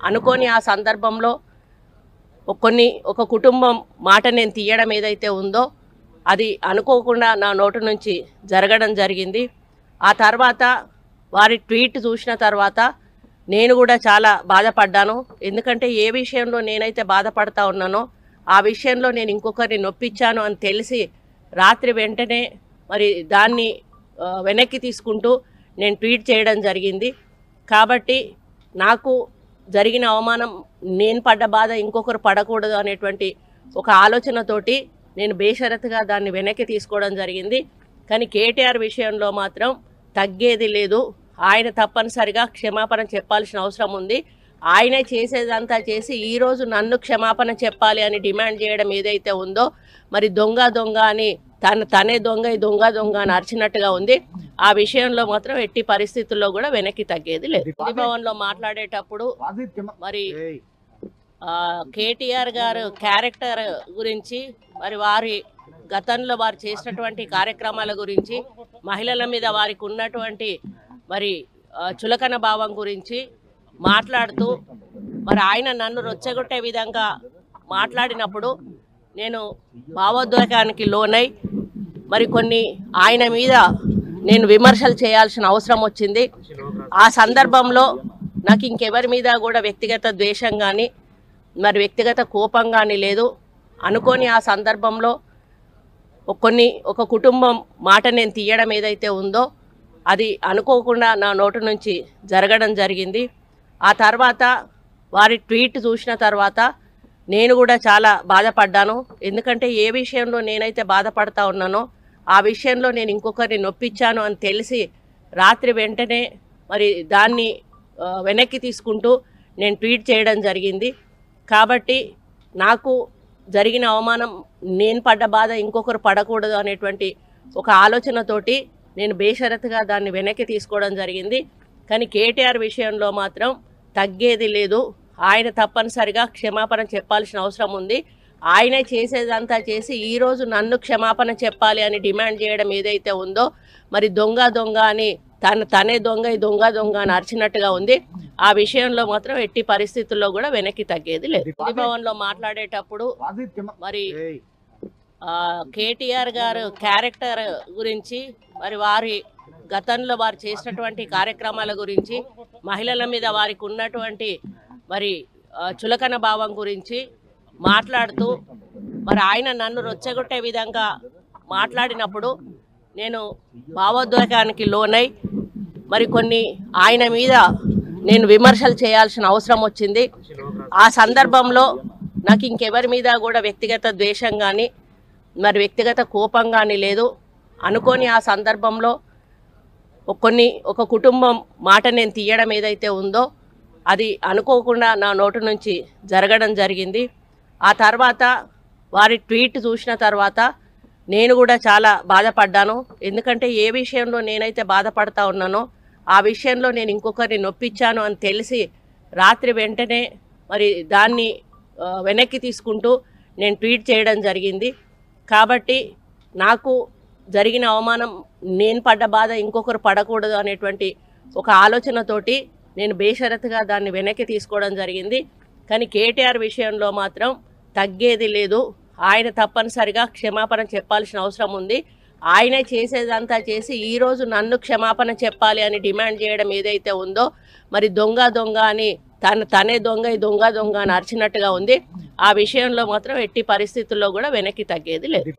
అనుకోని ఆ సందర్భంలో ఒక కుటుంబం మాట నేను తీయడం ఏదైతే ఉందో అది అనుకోకుండా నా నోటి నుంచి జరగడం జరిగింది. ఆ తర్వాత వారి ట్వీట్ చూసిన తర్వాత నేను కూడా చాలా బాధపడ్డాను. ఎందుకంటే ఏ విషయంలో నేనైతే బాధపడతా ఉన్నానో ఆ విషయంలో నేను ఇంకొకరిని నొప్పించాను అని తెలిసి రాత్రి వెంటనే మరి దాన్ని వెనక్కి తీసుకుంటూ నేను ట్వీట్ చేయడం జరిగింది. కాబట్టి నాకు జరిగిన అవమానం, నేను పడ్డ బాధ ఇంకొకరు పడకూడదు అనేటువంటి ఒక ఆలోచనతోటి నేను బేషరతుగా దాన్ని వెనక్కి తీసుకోవడం జరిగింది. కానీ కేటీఆర్ విషయంలో మాత్రం తగ్గేది లేదు. ఆయన తప్పనిసరిగా క్షమాపణ చెప్పాల్సిన అవసరం ఉంది. ఆయనే చేసేదంతా చేసి ఈరోజు నన్ను క్షమాపణ చెప్పాలి అని డిమాండ్ చేయడం ఏదైతే ఉందో మరి దొంగ అని తనే దొంగ అని అరిచినట్టుగా ఉంది. ఆ విషయంలో మాత్రం ఎట్టి పరిస్థితుల్లో కూడా వెనక్కి తగ్గేది లేదు. భవన్లో మాట్లాడేటప్పుడు మరి కేటీఆర్ గారు క్యారెక్టర్ గురించి, మరి వారి గతంలో వారు చేసినటువంటి కార్యక్రమాల గురించి, మహిళల మీద వారికి ఉన్నటువంటి మరి చులకన భావం గురించి మాట్లాడుతూ మరి ఆయన నన్ను రొచ్చగొట్టే విధంగా మాట్లాడినప్పుడు నేను భావోద్వేగానికి లోనై మరి కొన్ని ఆయన మీద నేను విమర్శలు చేయాల్సిన అవసరం వచ్చింది. ఆ సందర్భంలో నాకు ఇంకెవరి మీద కూడా వ్యక్తిగత ద్వేషం కానీ మరి వ్యక్తిగత కోపం కానీ లేదు. అనుకోని ఆ సందర్భంలో ఒక కుటుంబం మాట నేను తీయడం ఏదైతే ఉందో అది అనుకోకుండా నా నోటి నుంచి జరగడం జరిగింది. ఆ తర్వాత వారి ట్వీట్ చూసిన తర్వాత నేను కూడా చాలా బాధపడ్డాను. ఎందుకంటే ఏ విషయంలో నేనైతే బాధపడతా ఉన్నానో ఆ విషయంలో నేను ఇంకొకరిని నొప్పించాను అని తెలిసి రాత్రి వెంటనే మరి దాన్ని వెనక్కి తీసుకుంటూ నేను ట్వీట్ చేయడం జరిగింది. కాబట్టి నాకు జరిగిన అవమానం, నేను పడ్డ బాధ ఇంకొకరు పడకూడదు అనేటువంటి ఒక ఆలోచనతోటి నేను బేషరతుగా దాన్ని వెనక్కి తీసుకోవడం జరిగింది. కానీ కేటీఆర్ విషయంలో మాత్రం తగ్గేది లేదు. ఆయన తప్పనిసరిగా క్షమాపణ చెప్పాల్సిన అవసరం ఉంది. ఆయనే చేసేదంతా చేసి ఈరోజు నన్ను క్షమాపణ చెప్పాలి అని డిమాండ్ చేయడం ఏదైతే ఉందో మరి దొంగ అని తనే దొంగ అని అరిచినట్టుగా ఉంది. ఆ విషయంలో మాత్రం ఎట్టి పరిస్థితుల్లో కూడా వెనక్కి తగ్గేది లేదు. భవన్లో మాట్లాడేటప్పుడు మరి కేటీఆర్ గారు క్యారెక్టర్ గురించి, మరి వారి గతంలో వారు చేసినటువంటి కార్యక్రమాల గురించి, మహిళల మీద వారికి ఉన్నటువంటి మరి చులకన భావం గురించి మాట్లాడుతూ మరి ఆయన నన్ను రొచ్చగొట్టే విధంగా మాట్లాడినప్పుడు నేను భావోద్వేగానికి లోనై మరి కొన్ని ఆయన మీద నేను విమర్శలు చేయాల్సిన అవసరం వచ్చింది. ఆ సందర్భంలో నాకు ఇంకెవరి మీద కూడా వ్యక్తిగత ద్వేషం కానీ మరి వ్యక్తిగత కోపం కానీ లేదు. అనుకోని ఆ సందర్భంలో ఒక కుటుంబం మాట నేను తీయడం ఏదైతే ఉందో అది అనుకోకుండా నా నోటి నుంచి జరగడం జరిగింది. ఆ తర్వాత వారి ట్వీట్ చూసిన తర్వాత నేను కూడా చాలా బాధపడ్డాను. ఎందుకంటే ఏ విషయంలో నేనైతే బాధపడతా ఉన్నానో ఆ విషయంలో నేను ఇంకొకరిని నొప్పించాను అని తెలిసి రాత్రి వెంటనే మరి దాన్ని వెనక్కి తీసుకుంటూ నేను ట్వీట్ చేయడం జరిగింది. కాబట్టి నాకు జరిగిన అవమానం, నేను పడ్డ బాధ ఇంకొకరు పడకూడదు అనేటువంటి ఒక ఆలోచనతోటి నేను బేషరతుగా దాన్ని వెనక్కి తీసుకోవడం జరిగింది. కానీ కేటీఆర్ విషయంలో మాత్రం తగ్గేది లేదు. ఆయన తప్పనిసరిగా క్షమాపణ చెప్పాల్సిన అవసరం ఉంది. ఆయనే చేసేదంతా చేసి ఈరోజు నన్ను క్షమాపణ చెప్పాలి అని డిమాండ్ చేయడం ఏదైతే ఉందో మరి దొంగ అని తనే దొంగ అని అరిచినట్టుగా ఉంది. ఆ విషయంలో మాత్రం ఎట్టి పరిస్థితుల్లో కూడా వెనక్కి తగ్గేది లేదు.